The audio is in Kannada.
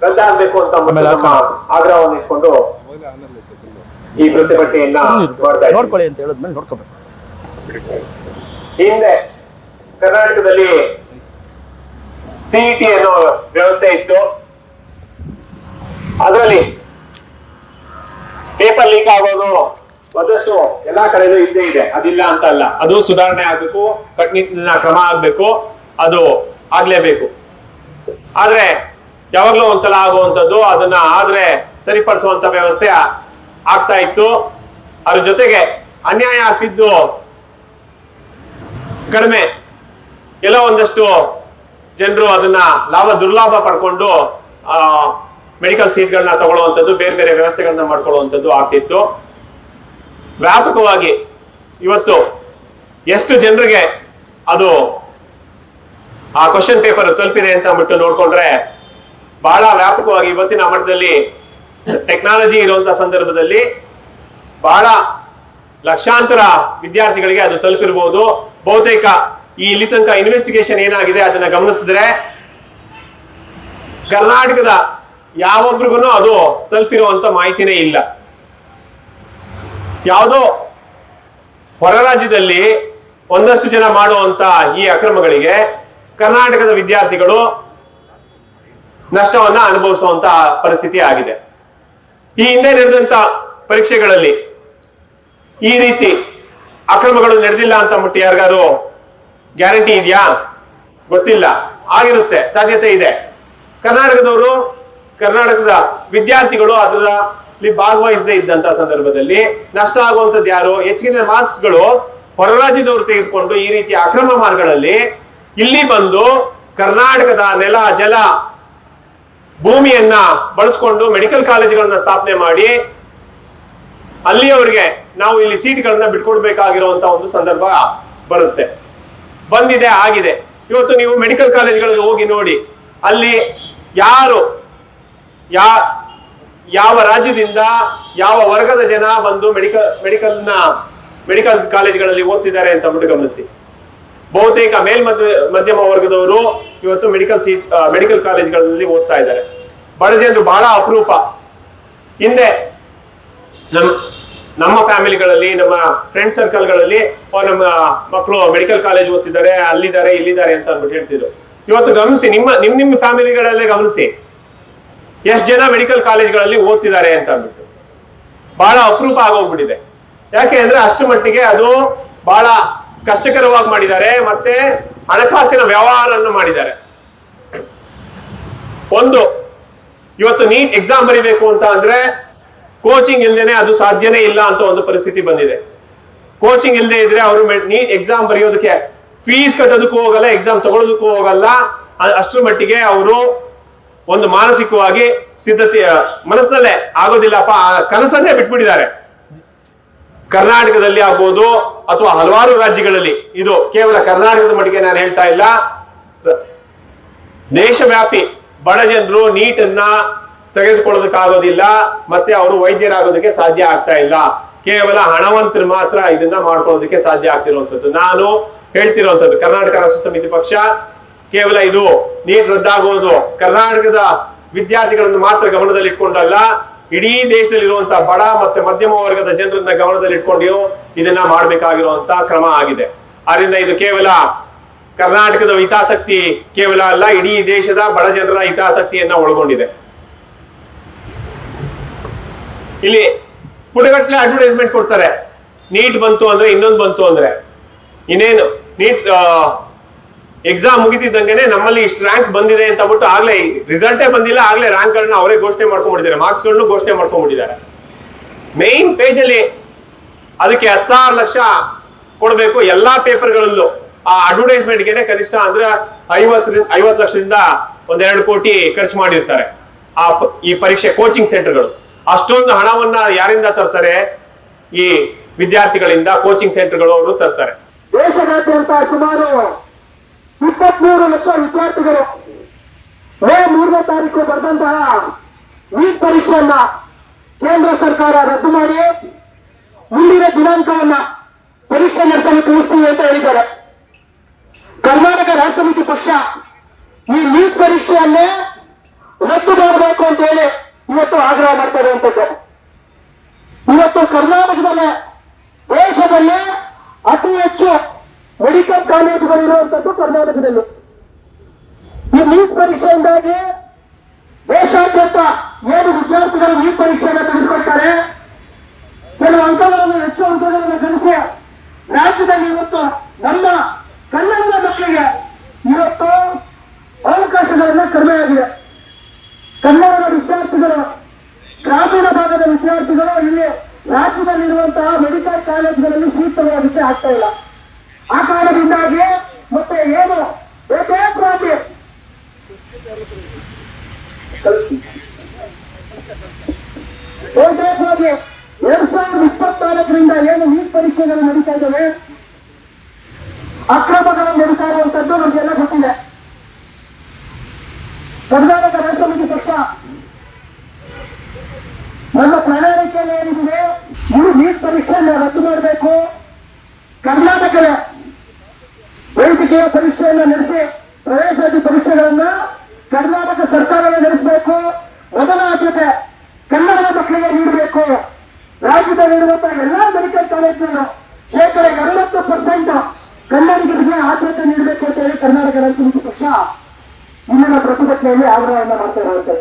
ರದ್ದಾಗಬೇಕು ಅಂತ ನಮ್ಮ ಆಗ್ರಹವನ್ನು ಇಟ್ಕೊಂಡು ಈ ಪ್ರತಿಭಟನೆಯನ್ನ ನೋಡ್ಕೊಳ್ಳಿ ಅಂತ ಹೇಳಿದ್ಮೇಲೆ ನೋಡ್ಕೋಬೇಕು. ಹಿಂದೆ ಕರ್ನಾಟಕದಲ್ಲಿ ಸಿಇಟಿ ಅನ್ನೋ ವ್ಯವಸ್ಥೆ ಇತ್ತು. ಅದರಲ್ಲಿ ಪೇಪರ್ ಲೀಕ್ ಆಗೋದು ಒಂದಷ್ಟು ಎಲ್ಲಾ ಕಡೆನೂ ಇದ್ದೇ ಇದೆ, ಅದಿಲ್ಲ ಅಂತ ಅಲ್ಲ. ಅದು ಸುಧಾರಣೆ ಆಗ್ಬೇಕು, ಕಟ್ಟುನಿಟ್ಟಿನ ಕ್ರಮ ಆಗ್ಬೇಕು, ಅದು ಆಗ್ಲೇಬೇಕು. ಆದ್ರೆ ಯಾವಾಗ್ಲೂ ಒಂದ್ಸಲ ಆಗುವಂಥದ್ದು ಅದನ್ನ ಆದ್ರೆ ಸರಿಪಡಿಸುವಂತ ವ್ಯವಸ್ಥೆ ಆಗ್ತಾ ಇತ್ತು. ಅದ್ರ ಜೊತೆಗೆ ಅನ್ಯಾಯ ಆಗ್ತಿದ್ದು ಕಡಿಮೆ, ಎಲ್ಲೋ ಒಂದಷ್ಟು ಜನರು ಅದನ್ನ ದುರ್ಲಾಭ ಪಡ್ಕೊಂಡು ಮೆಡಿಕಲ್ ಸೀಟ್ಗಳನ್ನ ತಗೊಳ್ಳುವಂಥದ್ದು, ಬೇರೆ ಬೇರೆ ವ್ಯವಸ್ಥೆಗಳನ್ನ ಮಾಡ್ಕೊಳ್ಳುವಂಥದ್ದು ಆಗ್ತಿತ್ತು. ವ್ಯಾಪಕವಾಗಿ ಇವತ್ತು ಎಷ್ಟು ಜನರಿಗೆ ಅದು ಆ ಕ್ವಶನ್ ಪೇಪರ್ ತಲುಪಿದೆ ಅಂತ ಅಂದ್ಬಿಟ್ಟು ನೋಡ್ಕೊಂಡ್ರೆ ಬಹಳ ವ್ಯಾಪಕವಾಗಿ ಇವತ್ತಿನ ಮಟ್ಟದಲ್ಲಿ ಟೆಕ್ನಾಲಜಿ ಇರುವಂತಹ ಸಂದರ್ಭದಲ್ಲಿ ಬಹಳ ಲಕ್ಷಾಂತರ ವಿದ್ಯಾರ್ಥಿಗಳಿಗೆ ಅದು ತಲುಪಿರ್ಬೋದು. ಬಹುತೇಕ ಈ ಇಲ್ಲಿ ತನಕ ಇನ್ವೆಸ್ಟಿಗೇಷನ್ ಏನಾಗಿದೆ ಅದನ್ನ ಗಮನಿಸಿದ್ರೆ ಕರ್ನಾಟಕದ ಯಾವೊಬ್ರಿಗೂ ಅದು ತಲುಪಿರುವಂತ ಮಾಹಿತಿನೇ ಇಲ್ಲ. ಯಾವುದೋ ಹೊರ ರಾಜ್ಯದಲ್ಲಿ ಒಂದಷ್ಟು ಜನ ಮಾಡುವಂತ ಈ ಅಕ್ರಮಗಳಿಗೆ ಕರ್ನಾಟಕದ ವಿದ್ಯಾರ್ಥಿಗಳು ನಷ್ಟವನ್ನ ಅನುಭವಿಸುವಂತ ಪರಿಸ್ಥಿತಿ ಆಗಿದೆ. ಈ ಹಿಂದೆ ನಡೆದಂತ ಪರೀಕ್ಷೆಗಳಲ್ಲಿ ಈ ರೀತಿ ಅಕ್ರಮಗಳು ನಡೆದಿಲ್ಲ ಅಂತ ಮುಟ್ಟಿ ಯಾರಿಗಾರು ಗ್ಯಾರಂಟಿ ಇದೆಯಾ? ಗೊತ್ತಿಲ್ಲ. ಆಗಿರುತ್ತೆ, ಸಾಧ್ಯತೆ ಇದೆ. ಕರ್ನಾಟಕದವರು, ಕರ್ನಾಟಕದ ವಿದ್ಯಾರ್ಥಿಗಳು ಅದರಲ್ಲಿ ಭಾಗವಹಿಸದೇ ಇದ್ದಂತ ಸಂದರ್ಭದಲ್ಲಿ ನಷ್ಟ ಆಗುವಂಥದ್ದು ಯಾರು? ಹೆಚ್ಚಿನ ಮಾರ್ಕ್ಸ್ಗಳು ಹೊರ ರಾಜ್ಯದವರು ತೆಗೆದುಕೊಂಡು ಈ ರೀತಿಯ ಅಕ್ರಮ ಮಾರ್ಗಗಳಲ್ಲಿ ಇಲ್ಲಿ ಬಂದು ಕರ್ನಾಟಕದ ನೆಲ, ಜಲ, ಭೂಮಿಯನ್ನ ಬಳಸ್ಕೊಂಡು ಮೆಡಿಕಲ್ ಕಾಲೇಜುಗಳನ್ನ ಸ್ಥಾಪನೆ ಮಾಡಿ ಅಲ್ಲಿಯವರಿಗೆ ನಾವು ಇಲ್ಲಿ ಸೀಟ್ಗಳನ್ನ ಬಿಟ್ಕೊಡ್ಬೇಕಾಗಿರುವಂತ ಒಂದು ಸಂದರ್ಭ ಬರುತ್ತೆ, ಬಂದಿದೆ, ಆಗಿದೆ. ಇವತ್ತು ನೀವು ಮೆಡಿಕಲ್ ಕಾಲೇಜುಗಳಿಗೆ ಹೋಗಿ ನೋಡಿ, ಅಲ್ಲಿ ಯಾರು ಯಾವ ರಾಜ್ಯದಿಂದ ಯಾವ ವರ್ಗದ ಜನ ಬಂದು ಮೆಡಿಕಲ್ ಕಾಲೇಜುಗಳಲ್ಲಿ ಓದ್ತಿದ್ದಾರೆ ಅಂತ ಅಂದ್ಬಿಟ್ಟು ಗಮನಿಸಿ. ಬಹುತೇಕ ಮಧ್ಯಮ ವರ್ಗದವರು ಇವತ್ತು ಮೆಡಿಕಲ್ ಕಾಲೇಜುಗಳಲ್ಲಿ ಓದ್ತಾ ಇದ್ದಾರೆ. ಬಡ ಜನರು ಬಹಳ ಅಪರೂಪ. ಹಿಂದೆ ನಮ್ಮ ಫ್ಯಾಮಿಲಿಗಳಲ್ಲಿ, ನಮ್ಮ ಫ್ರೆಂಡ್ ಸರ್ಕಲ್ಗಳಲ್ಲಿ ನಮ್ಮ ಮಕ್ಕಳು ಮೆಡಿಕಲ್ ಕಾಲೇಜ್ ಓದ್ತಿದ್ದಾರೆ, ಅಲ್ಲಿದ್ದಾರೆ, ಇಲ್ಲಿದ್ದಾರೆ ಅಂತ ಅಂದ್ಬಿಟ್ಟು ಹೇಳ್ತಿದ್ರು. ಇವತ್ತು ಗಮನಿಸಿ, ನಿಮ್ಮ ಫ್ಯಾಮಿಲಿಗಳಲ್ಲೇ ಗಮನಿಸಿ, ಎಷ್ಟು ಜನ ಮೆಡಿಕಲ್ ಕಾಲೇಜ್ಗಳಲ್ಲಿ ಓದ್ತಿದ್ದಾರೆ ಅಂತ ಅಂದ್ಬಿಟ್ಟು ಬಹಳ ಅಪರೂಪ ಆಗೋಗ್ಬಿಟ್ಟಿದೆ. ಯಾಕೆ ಅಂದ್ರೆ ಅಷ್ಟು ಮಟ್ಟಿಗೆ ಅದು ಬಹಳ ಕಷ್ಟಕರವಾಗಿ ಮಾಡಿದ್ದಾರೆ, ಮತ್ತೆ ಹಣಕಾಸಿನ ವ್ಯವಹಾರವನ್ನು ಮಾಡಿದ್ದಾರೆ. ಇವತ್ತು ನೀಟ್ ಎಕ್ಸಾಮ್ ಬರಿಬೇಕು ಅಂತ ಅಂದ್ರೆ ಕೋಚಿಂಗ್ ಇಲ್ದೇನೆ ಅದು ಸಾಧ್ಯನೇ ಇಲ್ಲ ಅಂತ ಒಂದು ಪರಿಸ್ಥಿತಿ ಬಂದಿದೆ. ಕೋಚಿಂಗ್ ಇಲ್ಲದೆ ಇದ್ರೆ ಅವರು ನೀಟ್ ಎಕ್ಸಾಮ್ ಬರೆಯೋದಕ್ಕೆ ಫೀಸ್ ಕಟ್ಟೋದಕ್ಕೂ ಹೋಗಲ್ಲ, ಎಕ್ಸಾಮ್ ತಗೊಳ್ಳೋದಕ್ಕೂ ಹೋಗಲ್ಲ. ಅಷ್ಟರ ಮಟ್ಟಿಗೆ ಅವರು ಒಂದು ಮಾನಸಿಕವಾಗಿ ಸಿದ್ಧತೆ ಮನಸ್ಸಿನಲ್ಲೇ ಆಗೋದಿಲ್ಲಪ್ಪ, ಕನಸನ್ನೇ ಬಿಟ್ಬಿಟ್ಟಿದ್ದಾರೆ. ಕರ್ನಾಟಕದಲ್ಲಿ ಆಗ್ಬೋದು ಅಥವಾ ಹಲವಾರು ರಾಜ್ಯಗಳಲ್ಲಿ, ಇದು ಕೇವಲ ಕರ್ನಾಟಕದ ಮಟ್ಟಿಗೆ ನಾನು ಹೇಳ್ತಾ ಇಲ್ಲ, ದೇಶವ್ಯಾಪಿ ಬಡ ಜನರು ನೀಟನ್ನ ತೆಗೆದುಕೊಳ್ಳೋದಕ್ಕಾಗೋದಿಲ್ಲ, ಮತ್ತೆ ಅವರು ವೈದ್ಯರಾಗೋದಕ್ಕೆ ಸಾಧ್ಯ ಆಗ್ತಾ ಇಲ್ಲ. ಕೇವಲ ಹಣವಂತರು ಮಾತ್ರ ಇದನ್ನ ಮಾಡ್ಕೊಳ್ಳೋದಕ್ಕೆ ಸಾಧ್ಯ ಆಗ್ತಿರುವಂಥದ್ದು. ನಾನು ಹೇಳ್ತಿರುವಂಥದ್ದು, ಕರ್ನಾಟಕ ರಾಷ್ಟ್ರ ಸಮಿತಿ ಪಕ್ಷ ಕೇವಲ ಇದು ನೀಟ್ ರದ್ದಾಗೋದು ಕರ್ನಾಟಕದ ವಿದ್ಯಾರ್ಥಿಗಳನ್ನು ಮಾತ್ರ ಗಮನದಲ್ಲಿ ಇಟ್ಕೊಂಡಲ್ಲ, ಇಡೀ ದೇಶದಲ್ಲಿರುವಂತಹ ಬಡ ಮತ್ತೆ ಮಧ್ಯಮ ವರ್ಗದ ಜನರನ್ನ ಗಮನದಲ್ಲಿ ಇಟ್ಕೊಂಡು ಇದನ್ನ ಮಾಡಬೇಕಾಗಿರುವಂತ ಕ್ರಮ ಆಗಿದೆ. ಆದ್ರಿಂದ ಇದು ಕೇವಲ ಕರ್ನಾಟಕದ ಹಿತಾಸಕ್ತಿ ಕೇವಲ ಅಲ್ಲ, ಇಡೀ ದೇಶದ ಬಡ ಜನರ ಹಿತಾಸಕ್ತಿಯನ್ನ ಒಳಗೊಂಡಿದೆ. ಇಲ್ಲಿ ಪುಟಗಟ್ಟಲೆ ಅಡ್ವರ್ಟೈಸ್ಮೆಂಟ್ ಕೊಡ್ತಾರೆ, ನೀಟ್ ಬಂತು ಅಂದ್ರೆ, ಇನ್ನೊಂದು ಬಂತು ಅಂದ್ರೆ. ಇನ್ನೇನು ನೀಟ್ ಎಕ್ಸಾಮ್ ಮುಗಿತಿದ್ದಂಗೆನೆ ನಮ್ಮಲ್ಲಿ ಇಷ್ಟು ರ್ಯಾಂಕ್ ಬಂದಿದೆ ಅಂತ ಅಂದ್ಬಿಟ್ಟು ಆಗ್ಲೇ ರಿಸಲ್ಟೇ ಬಂದಿಲ್ಲ, ಆಗ್ಲೇ ರ್ಯಾಂಕ್ ಗಳನ್ನ ಅವರೇ ಘೋಷಣೆ ಮಾಡ್ಕೊಂಡ್ಬಿಟ್ಟಿದ್ದಾರೆ, ಮಾರ್ಕ್ಸ್ ಗಳನ್ನು ಘೋಷಣೆ ಮಾಡ್ಕೊಂಡ್ಬಿಟ್ಟಿದ್ದಾರೆ. ಮೇನ್ ಪೇಜ್ ಅಲ್ಲಿ ಅದಕ್ಕೆ 16 ಲಕ್ಷ ಕೊಡ್ಬೇಕು ಎಲ್ಲಾ ಪೇಪರ್ಗಳಲ್ಲೂ. ಆ ಅಡ್ವರ್ಟೈಸ್ಮೆಂಟ್ಗೆ ಕನಿಷ್ಠ ಅಂದ್ರೆ 50 ಲಕ್ಷದಿಂದ 1-2 ಕೋಟಿ ಖರ್ಚು ಮಾಡಿರ್ತಾರೆ ಈ ಪರೀಕ್ಷೆ ಕೋಚಿಂಗ್ ಸೆಂಟರ್ಗಳು. ಅಷ್ಟೊಂದು ಹಣವನ್ನ ಯಾರಿಂದ ತರ್ತಾರೆ? ಈ ವಿದ್ಯಾರ್ಥಿಗಳಿಂದ, ಕೋಚಿಂಗ್ ಸೆಂಟರ್ಗಳು ಅವರು ತರ್ತಾರೆ. ದೇಶದಾದ್ಯಂತ ಸುಮಾರು 23 ಲಕ್ಷ ವಿದ್ಯಾರ್ಥಿಗಳು ಮೇ 3ನೇ ತಾರೀಕು ಬರೆದಂತಹ ನೀಟ್ ಪರೀಕ್ಷೆಯನ್ನ ಕೇಂದ್ರ ಸರ್ಕಾರ ರದ್ದು ಮಾಡಿ ಮುಂದಿನ ದಿನಾಂಕವನ್ನ ಪರೀಕ್ಷೆ ನಡೆಸಲು ತಿಳಿಸ್ತೀವಿ ಅಂತ ಹೇಳಿದ್ದಾರೆ. ಕರ್ನಾಟಕ ರಾಷ್ಟ್ರ ಸಮಿತಿ ಪಕ್ಷ ಈ ನೀಟ್ ಪರೀಕ್ಷೆಯನ್ನೇ ರದ್ದು ಮಾಡಬೇಕು ಅಂತ ಹೇಳಿ ಇವತ್ತು ಆಗ್ರಹ ಮಾಡ್ತಾ ಇರುವಂತದ್ದು. ಇವತ್ತು ಕರ್ನಾಟಕದಲ್ಲೇ ದೇಶದಲ್ಲಿ ಅತಿ ಹೆಚ್ಚು ಮೆಡಿಕಲ್ ಕಾಲೇಜುಗಳು ಇರುವಂತದ್ದು ಕರ್ನಾಟಕದಲ್ಲಿ. ಈ ನೀಟ್ ಪರೀಕ್ಷೆಯಿಂದಾಗಿ ದೇಶಾದ್ಯಂತ ಏನು ವಿದ್ಯಾರ್ಥಿಗಳು ನೀಟ್ ಪರೀಕ್ಷೆಯನ್ನು ತೆಗೆದುಕೊಳ್ತಾರೆ, ಕೆಲವು ಅಂಕಗಳನ್ನು ಹೆಚ್ಚು ಅಂಕಗಳನ್ನು ಗಳಿಸಿ ರಾಜ್ಯದಲ್ಲಿ ಇವತ್ತು ನಮ್ಮ ಕನ್ನಡದ ಮಕ್ಕಳಿಗೆ ಇವತ್ತು ಅವಕಾಶಗಳನ್ನ ಕಡಿಮೆ ಆಗಿದೆ. ಕನ್ನಡದ ವಿದ್ಯಾರ್ಥಿಗಳು, ಗ್ರಾಮೀಣ ಭಾಗದ ವಿದ್ಯಾರ್ಥಿಗಳು ಇಲ್ಲಿ ರಾಜ್ಯದಲ್ಲಿರುವಂತಹ ಮೆಡಿಕಲ್ ಕಾಲೇಜುಗಳಲ್ಲಿ ಸೀಟ್ ತಗೊಳ್ಳೋದಕ್ಕೆ ಆಗ್ತಾ ಇಲ್ಲ. ಆ ಕಾರಣದಿಂದಾಗಿ ಮತ್ತೆ ಏನು ಏಕೇಕವಾಗಿ 2024ರಿಂದ ಏನು ನೀಟ್ ಪರೀಕ್ಷೆಗಳು ನಡೀತಾ ಇದ್ದಾವೆ, ಅಕ್ರಮಗಳು ನಡೀತಾ ಇರುವಂತದ್ದು ನಮಗೆಲ್ಲ ಗೊತ್ತಿದೆ. ಕರ್ನಾಟಕ ರಾಷ್ಟ್ರ ಸಮಿತಿ ಪಕ್ಷ ನಮ್ಮ ಪ್ರಣಾಳಿಕೆಯಲ್ಲಿ ಏನಿದೆ, ಇದು ನೀಟ್ ಪರೀಕ್ಷೆಯನ್ನು ರದ್ದು ಮಾಡಬೇಕು, ಕರ್ನಾಟಕದ ವೈದ್ಯಕೀಯ ಪರೀಕ್ಷೆಯನ್ನು ನಡೆಸಿ ಪ್ರವೇಶಾತಿ ಪರೀಕ್ಷೆಗಳನ್ನ ಕರ್ನಾಟಕ ಸರ್ಕಾರವೇ ನಡೆಸಬೇಕು, ಮೊದಲ ಆದ್ಯತೆ ಕನ್ನಡದ ಮಕ್ಕಳಿಗೆ ನೀಡಬೇಕು, ರಾಜ್ಯದಲ್ಲಿರುವಂತಹ ಎಲ್ಲಾ ಮೆಡಿಕಲ್ ಕಾಲೇಜನ್ನು 80% ಕನ್ನಡಿಗರಿಗೆ ಆದ್ಯತೆ ನೀಡಬೇಕು ಅಂತ ಹೇಳಿ ಕರ್ನಾಟಕ ರಾಷ್ಟ್ರ ಸಮಿತಿ ಪಕ್ಷ ಇಂದಿನ ಪ್ರತಿಭಟನೆಯಲ್ಲಿ ಆಗ್ರಹವನ್ನು ಮಾಡ್ತಾ ಇರುವಂತದ್ದು.